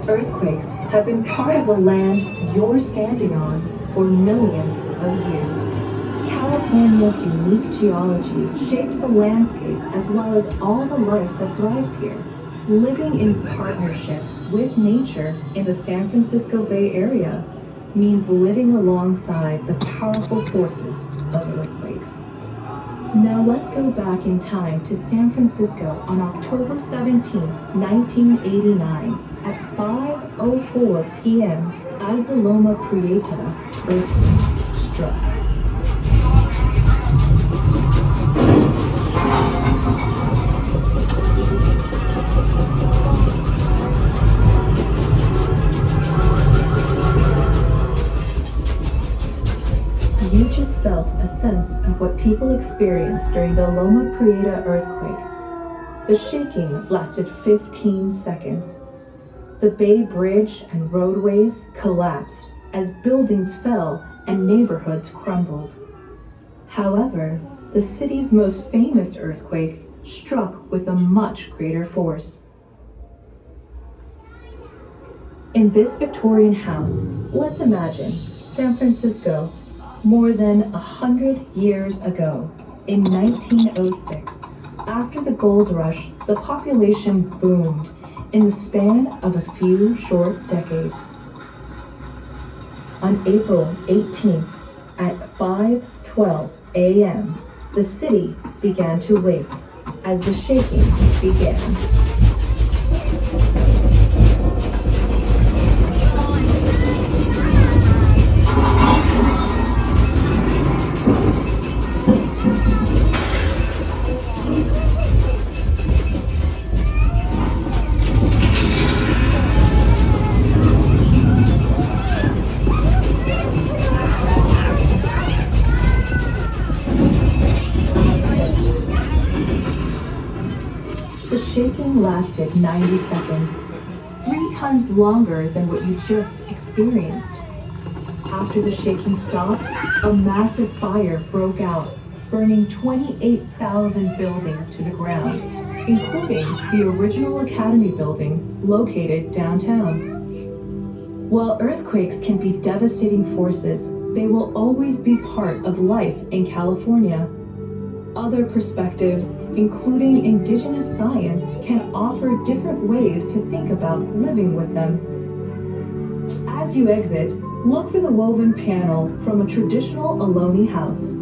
Earthquakes have been part of the land you're standing on for millions of years. California's unique geology shapes the landscape as well as all the life that thrives here. Living in partnership with nature in the San Francisco Bay Area means living alongside the powerful forces of earthquakes. Now let's go back in time to San Francisco on October 17, 1989 at 5:04 p.m. as the Loma Prieta earthquake struck. You just felt a sense of what people experienced during the Loma Prieta earthquake. The shaking lasted 15 seconds. The Bay Bridge and roadways collapsed as buildings fell and neighborhoods crumbled. However, the city's most famous earthquake struck with a much greater force. In this Victorian house, let's imagine San Francisco more than 100 years ago, in 1906. After the gold rush, the population boomed in the span of a few short decades. On April 18th at 5:12 a.m., the city began to wake as the shaking began. The shaking lasted 90 seconds, 3 times longer than what you just experienced. After the shaking stopped, a massive fire broke out, burning 28,000 buildings to the ground, including the original Academy building located downtown. While earthquakes can be devastating forces, they will always be part of life in California. Other perspectives, including indigenous science, can offer different ways to think about living with them. As you exit, look for the woven panel from a traditional Ohlone house.